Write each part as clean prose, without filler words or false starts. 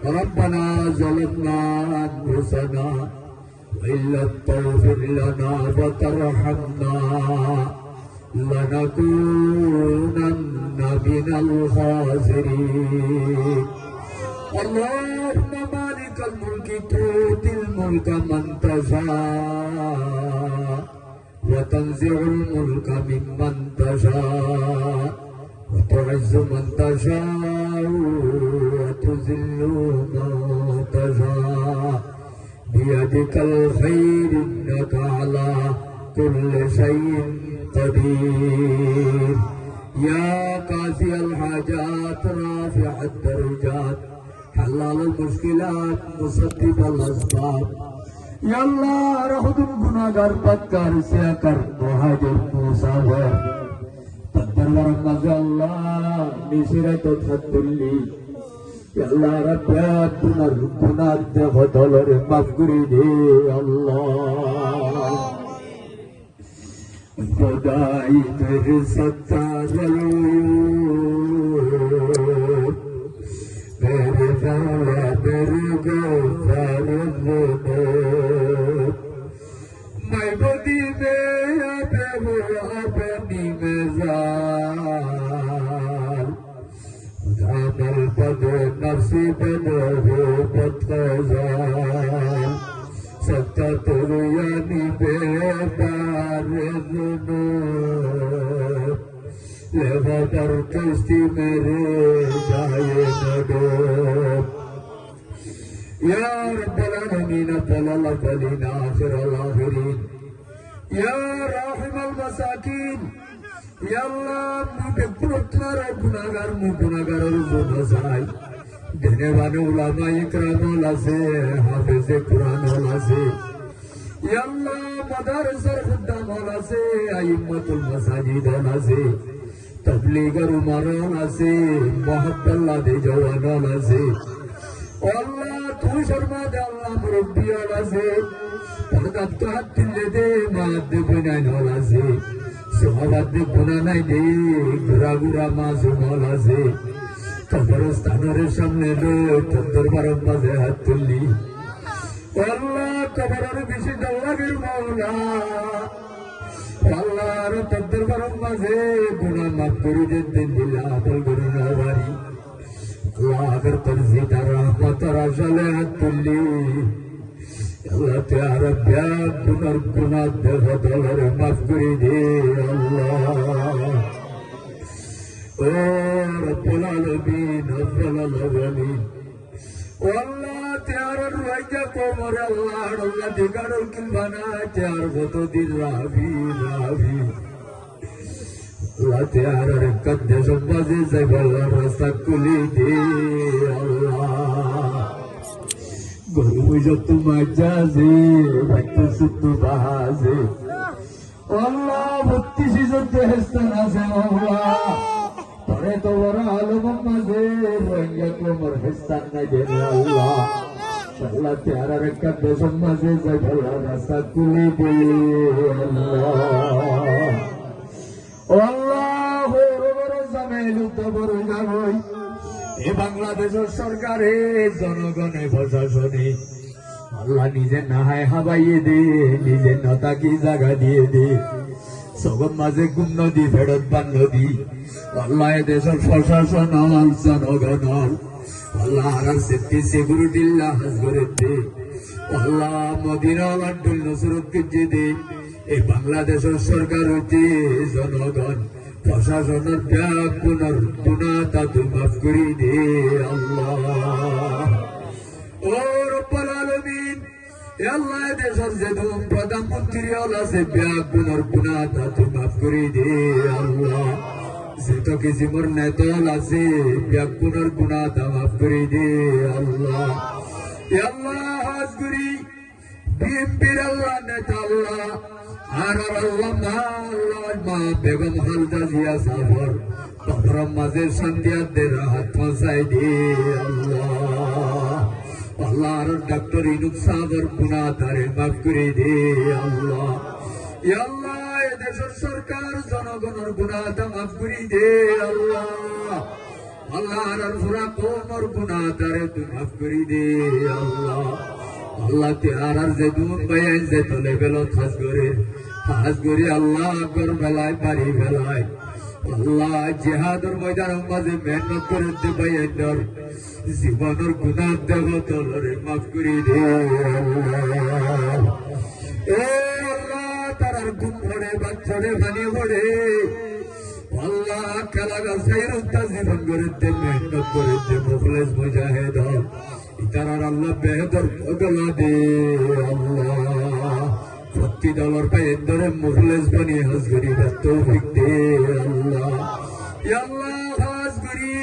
ربنا ظلمنا أنفسنا وإن لم تغفر لنا وترحمنا لنكونن من الخاسرين اللهم مالك الملك تؤتي الملك من تشاء وتنزع الملك ممن تشاء وتعز من تشاء وتذل من تشاء بيدك الخير إنك على كل شيء قدير يا قاضي الحاجات رافع الدرجات حلال المشكلات مسبب الأسباب يا الله رحم গুনাহগার পাক্কার সিয়াকার মুহাজির মুসাফির তদ্দরবার মাঝে আল্লাহ নিশিরাত থাতুল্লি يا الله رب তোমার গুনাহ দেহতলরে মাফ করে দে আল্লাহ खुदाई मेरे सत्ता मेरे जावा मेरे गौर मैं बदी में अपनी मेजाल जामल पदे नफसी बनो हो बदखजाल सत्ता तेरे यानी बेदार लेवादार कश्ती मेरे जाए नडो या रब्बल आलमीन फलल फलीन आखिर आखिरीन या राहिम अल मसाकीन या अल्लाह मुझे पुरस्कार गुनाहगार गुनाहगार देने वाले उलामा इकराम वाला से हाफिज कुरान वाला से या अल्लाह मदरस खुद्दाम वाला से अइम्मतुल मसाजिद वाला से तबलीगर उमर वाला से मोहब्बत दे जवान वाला से अल्लाह तू शर्मा दे अल्लाह मुरब्बी वाला से परदत का दिल दे माद बनाने वाला से सुहावत दे बनाने दे गुरा गुरा मासूम वाला से कब्रिस्तानर सामने दरबार माঝে হাত তুললি আল্লাহ কবরের বেশি দওয়াগের মাওলা আল্লাহর দরবার মাঝে গুনাহ মাফ করে দেন দিলা আপল করে নাওয়ারি আল্লাহ আগর তরজি তার রহমত রাজালে হাত তুললি আল্লাহ তে আরবিয়া গুনাহ দেহতলর মাফ করে দে আল্লাহ ओ रब्बुल आलमीन अव्वल अलमीन والله تيار الرجا قمر الله الله ديغار الكلبانا تيار غتو دي رافي رافي الله تيار ركد جنبازي زي بالله راسك كلي دي الله غرو جت مجازي بيت ست بازي والله بتشي زت هستنا زي الله तोरे तो वरा आलम मजे रंगे को मर हिस्सा न दे अल्लाह अल्लाह प्यारा रखा देशम मजे जगला रास्ता कुली दे अल्लाह बड़ जमेलु तो बड़ जागोई ए बांग्लादेशेर सरकारे जनगणे प्रशासने अल्लाह निजे नाहाय हाबाइए दे निजे नता की जागा दिए दे सगम माঝে गुम नदी फेरत बान नदी আল্লাহ দেশের প্রশাসন আমার জনগণ আল্লাহ আর সেফটি সিকিউরিটি লাহাজ করে দে আল্লাহ মদিনা আব্দুল নসরত কে দে এই বাংলাদেশের সরকার হচ্ছে জনগণ প্রশাসনের ব্যাগ পুনর্গুণাতা তুই মাফ করে দে আল্লাহ ও রব্বুল আলামিন আল্লাহ দেশের যে প্রধানমন্ত্রী আছে ব্যাগ পুনর্গুণাতা তুই মাফ করে দে আল্লাহ যেটা কি জীবন নেতল আছে ব্যাকুনার গুনাহ মাফ করে দে আল্লাহ আল্লাহ হাজগুরি বিএমপির আল্লাহ নেতা আল্লাহ আর আল্লাহ মা বেগম খালেদা জিয়া সাফর কবরের মাঝে শান্তিয়াত দে রাহত পৌঁছায় দে আল্লাহ আল্লাহ আর ডক্টর ইনুক সাফর গুনাহ তারে মাফ করে দে আল্লাহ আল্লাহ দেশের সরকার জনগণের গুনাহ মাফ করে দে আল্লাহ আল্লাহ আর পুরা কোমর গুনাহ তারে তুই মাফ করে দে আল্লাহ আল্লাহ তে আর যে দুন বায়ান যে তলে বেল খাস করে আল্লাহ কর বেলায় পারি বেলায় আল্লাহ জিহাদের ময়দান মাঝে মেহনত করে দে বায়ান জীবনের গুনাহ দেব তলরে মাফ করে দে আল্লাহ এ আল্লাহ তারার ঘুম পড়ে বাচ্চারে পানি পড়ে আল্লাহ খেলা গাছের জীবন করে দে মেহনত করে দে মুখলেস মুজাহিদ ইতারার আল্লাহ বেহতর বদলা দে আল্লাহ ভক্তি দলর পায়ে ধরে মুখলেস বানিয়ে হাজগরি তৌফিক দে আল্লাহ ইয়া আল্লাহ হাজগরি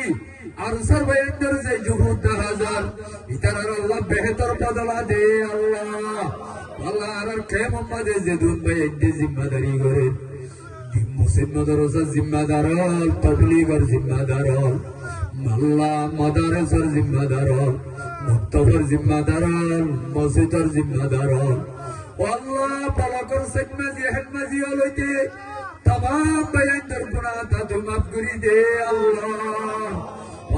আর সর্বেন্দ্র যে যুবক 10,000 ইতারার আল্লাহ বেহতর বদলা দে আল্লাহ আল্লাহ আর কে মোহাম্মদে যে দুন ভাই এডে জিম্মাদারি করে মুসলিম মাদ্রাসার জিম্মাদার তবলিগের জিম্মাদার আল্লাহ মাদারসার জিম্মাদার মুক্তবর জিম্মাদার মসজিদের জিম্মাদার আল্লাহ পালকর সেকমাজি হেকমাজি হইতে तमाम বয়ানদের গুনাহ তাতে মাফ করে দে আল্লাহ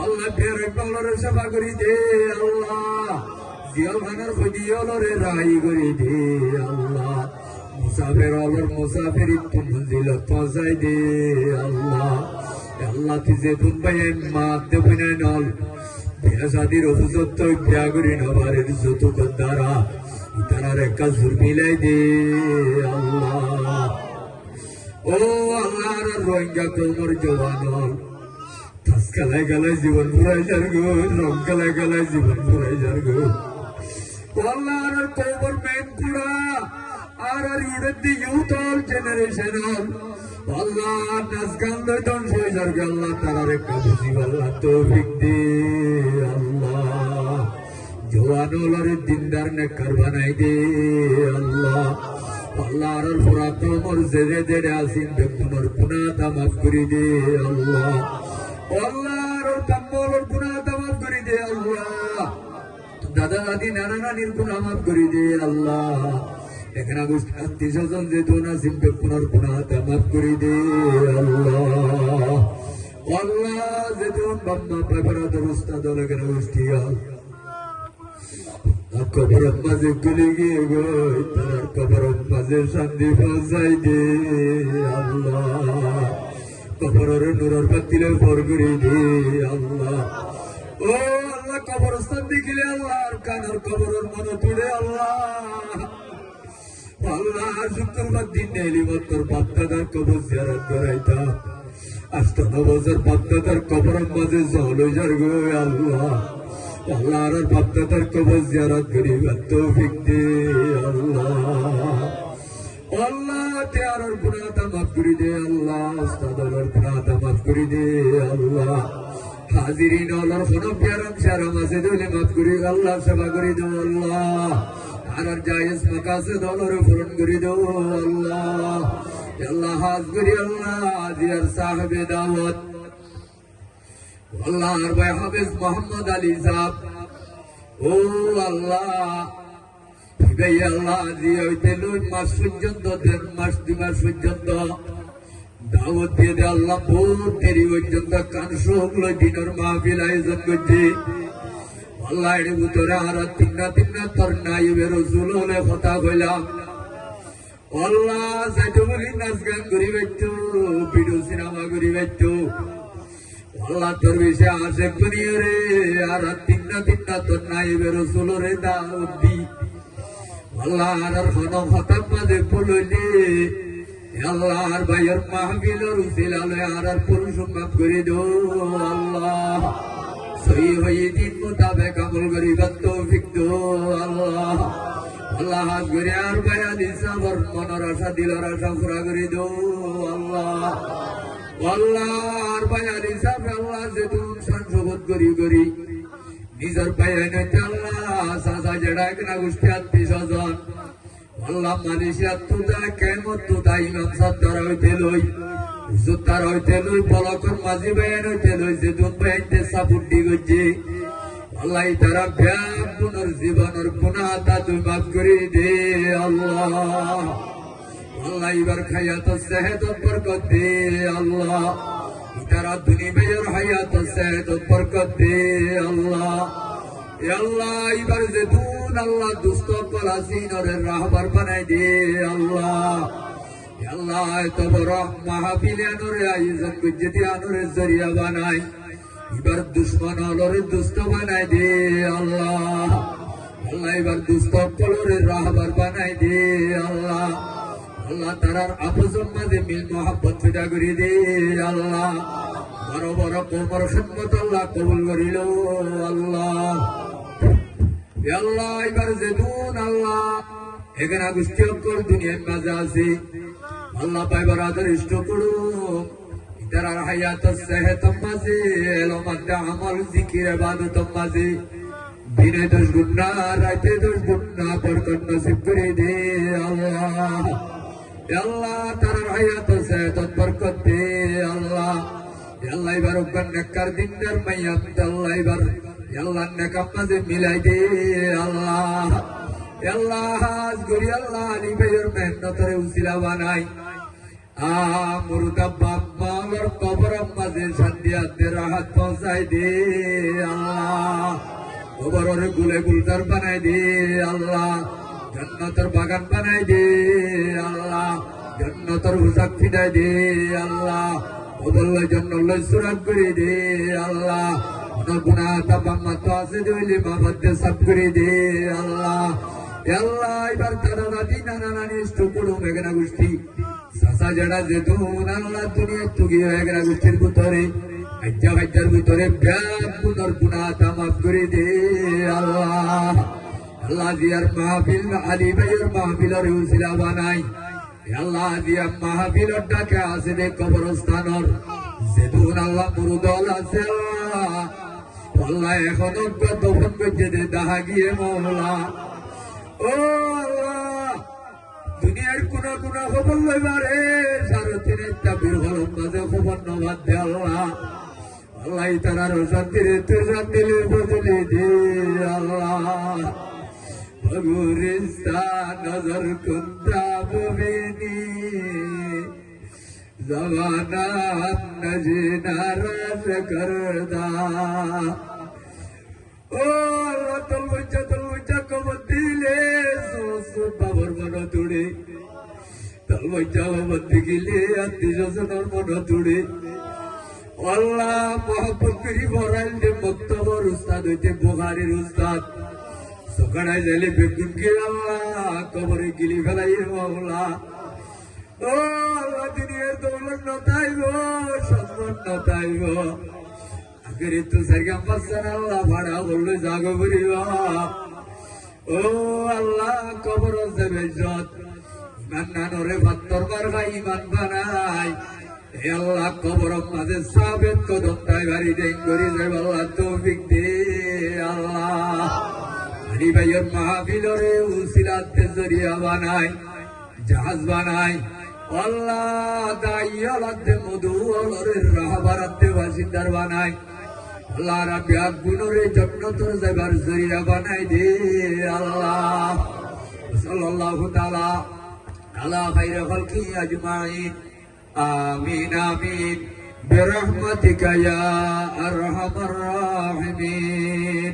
আল্লাহ ফের বলরে সেবা করে দে আল্লাহ জিয়াল খানের খুদিয়লরে রাই করে দে আল্লাহ মুসাফির অলর মুসাফির তো মঞ্জিলত পৌঁছাই দে আল্লাহ আল্লাহ তুই তুন বয়ান মা দেবনে নল বিয়া শাদির অফিসত তো বিয়া করি নবারের যত কদ্দারা ইতারার একটা জুর মিলাই দে আল্লাহ ও আল্লাহর রোহিঙ্গা কৌমর জওয়ান তাস গলায় গলায় জীবন ফুরাই যার গো রং গলায় গলায় জীবন ফুরাই যার গো আল্লাহর কৌমর মেন পুরা আর ইউরোপ দি ইউথ অল জেনারেশন আল্লাহ নাচ গান লইতন সই যার গো আল্লাহ তারার একটা বুঝিব আল্লাহ তৌফিক দে আল্লাহ জওয়ান ওলারে দিনদার নেকর বানাই দে আল্লাহ আল্লাহর পুরা কওমর জেরে জেরে আসিন বেগুনের গুনাহ মাফ করে দে আল্লাহ আল্লাহর কম্বলের গুনাহ মাফ করে দে আল্লাহ দাদা দাদি নানা নানির গুনাহ মাফ করে দে আল্লাহ এখানে গোষ্ঠী আত্মীয় স্বজন যে দোন আসিন বেগুনের গুনাহ মাফ করে দে আল্লাহ আল্লাহ যে দোন বাম্মা পাপরাদের উস্তাদ এখানে গোষ্ঠী কবরের মাঝে গুলি গিয়ে গই তার কবরের মাঝে শান্তি পৌঁছাই দে আল্লাহ কবরের নুরের বাতিলে ভর করে দে আল্লাহ ও আল্লাহ কবরস্থান দেখিলে আল্লাহর কানার কবরের মনে তুলে আল্লাহ আল্লাহ শুক্রবার দিন নেলি মতর বাপদাদার কবর জিয়ারত করাইতা 8 বছর বাপদাদার কবরের মাঝে জল হয়ে যার গো আল্লাহ আল্লাহর বাপদাদার কবর জিয়ারত করিবার তৌফিক দে আল্লাহ আল্লাহ তেয়ার গুনাহ মাফ করে দে আল্লাহ উস্তাদের গুনাহ মাফ করে দে আল্লাহ হাজিরিন আল্লাহর কোন প্যারাম সারা মাসে দলে মাফ করে আল্লাহ সেবা করে দে আল্লাহ আর জায়েজ মাকাসিদ দলরে পূরণ করে দে আল্লাহ আল্লাহ হাজরি আল্লাহ জিয়ার সাহেবে দাওয়াত আল্লাহ আর ভাই হাফেজ মোহাম্মদ আলী সাহেব ও আল্লাহ ভাই আল্লাহ দিয়ে হইতে 9 মাস পর্যন্ত 1.5 মাস 2 মাস পর্যন্ত দাওয়াত দিয়ে দে আল্লাহ বহুত দেরি পর্যন্ত কানসুক লই দিনের মাহফিল আয়োজন করছে আল্লাহ এর ভিতরে আর তিনটা তোর নাইবে রাসূল হলে কথা কইলাম আল্লাহ যাইতে বলি নাচ গান করি বাইতো ভিডিও সিনেমা করি বাইতো আল্লাহ তোর বিষয়ে আশেক করিয়ে রে আর তিনটা তোর নাইবে রাসূল রে দাওয়াত দি আল্লাহ আর কোনো খতম মাঝে পড়লে আল্লাহর ভাইয়ের মাহফিলের উসিলালে আর পুরুষ মাফ করে দো আল্লাহ সহি হয়ে দিন মোতাবেক আমল করিবার তৌফিক দো আল্লাহ আল্লাহ হাত করে আর ভাইয়া দিসাবর মনের আশা দিলের আশা পুরা করে দো আল্লাহ আল্লাহ আর ভাইয়া দিসাব আল্লাহ যে তুমি সংশোধন করি নিজের ভাইয়া নইতে আল্লাহ সাজা জেডা কিনা গোষ্ঠী আত্মীয় স্বজন আল্লাহ মালয়েশিয়া তুদা কেমন তুদা ইমাম সত্তর হইতে লই সত্তর হইতে লই পলকর মাঝি ভাইয়ান হইতে লই যে দুন ভাইতে সাপুটি গজ্জে আল্লাহ তারা ব্যাপ পুনর্জীবনের গুনাহটা তুই মাফ করে দে আল্লাহ আল্লাহ এবার খাইয়া তো সেহত বরকত দে আল্লাহ इतारा दुनी बेयर हयात सेहत बरकत दे अल्लाह या अल्लाह इबर जैतून अल्लाह दुस्तो पलासीन और राहबर बनाए दे अल्लाह या अल्लाह तो बड़ा महफिलियान और आइज़त गुज्जतियान और जरिया बनाए इबर दुश्मन और दुस्तो बनाए दे अल्लाह अल्लाह इबर दुस्तो और राहबर बनाए दे अल्लाह अल्लाह तारार आपसों में मिल मोहब्बत फिदा करी दे अल्लाह बरो बरो कोमर खिदमत अल्लाह कबूल करी लो अल्लाह या अल्लाह इबर जैतून अल्लाह एगना गुस्तियों को दुनिया में जासी अल्लाह पाई बरादर इष्टो करो इतारार हयात सेहत मज़े एलोमत अमल जिक्र इबादत मज़े दिने दोष गुन्ना राते दोष गुन्ना बरकत नसीब करे दे अल्लाह या अल्लाह तारार हयात सेहत बरकत दे अल्लाह या अल्लाह इबार उगन नक्कर दिन दर मयत अल्लाह इबार या अल्लाह नकम मज़े मिलाई दे अल्लाह या अल्लाह आज गुरी अल्लाह अली बेयर मेहनत रे उसिला बनाई मुर्दा बाबा और कब्र मज़े शांतिया दे राहत पहुंचाई दे अल्लाह कब्र और गुले गुलजार बनाई दे अल्लाह जन्नतर बागान बनाई दे अल्लाह जन्नतर हुजाक फिदाई दे अल्लाह कब्र जन्नत सुराग करे दे अल्लाह ना गुनाह तबाम तवासे देली माबद सब करे दे अल्लाह या अल्लाह इबार दादा दादी नाना नानी स्टुकुडू मेगना गुस्ती सासा जड़ा जैतून अल्लाह दुनिया तुगी मेगना गुस्तीर बुतरे हज्जा हज्जार बुतरे ब्याग बुतर गुनाह तमाफ करे दे अल्लाह अल्लाह जियार महफिल में अली बेयर महफिल और उसिला बनाई या अल्लाह जिया महफिल और डाके आसे दे कब्रस्तान और जैतून अल्लाह मुरुदल आसे अल्लाह अल्लाह एखोनो दफन करते दे दाहा गिए मौला ओ अल्लाह दुनियार कुना कुना खबर लइबारे सारतिने ताबिर हलम माঝে खबर नबाद दे अल्लाह अल्लाह इतारा शांतिरे तू शांतिले बदले दे अल्लाह भगुरिस्ता नजर कुंता बुबेनी जवाना नजीना राज करदा ओ अल्लाह तलवच्चा कबद्दीले सो बाबर मन तुड़े तलवच्चा कबद्दी गिले अत्तीजो सनर मन तुड़े अल्लाह मोहब्बत करी भराइल दे मक्तबर उस्ताद होते बुखारीर उस्ताद सकाळाय जाले बेगुन के अल्लाह कबरे गिली फेलाई माওলা ओ अल्लाह दुनियार दौलत नताइबो सम्मान नताइबो अगर तू सरगा मसन अल्लाह भाड़ा बोल जागो बरिबा ओ अल्लाह कबर से बेइज्जत ईमान नानरे पत्थर मारगा ईमान बानाई ए अल्लाह कबर माঝে साबित कदम ताई बारी दे करी जाय अल्लाह तौफिक दे अल्लाह अली भाइयर महफिल रे उसिलात के जरिया बनाई जहाज बनाई अल्लाह दाइयालत मधु और राहबरत वासिंदार बनाई अल्लाह रब्बी गुनरे जन्नतर जाबार जरिया बनाई दे अल्लाह सल्लल्लाहु ताला अला खैर खल्की अजमाइन आमीन आमीन बिरहमतिका या अरहमर राहिमीन।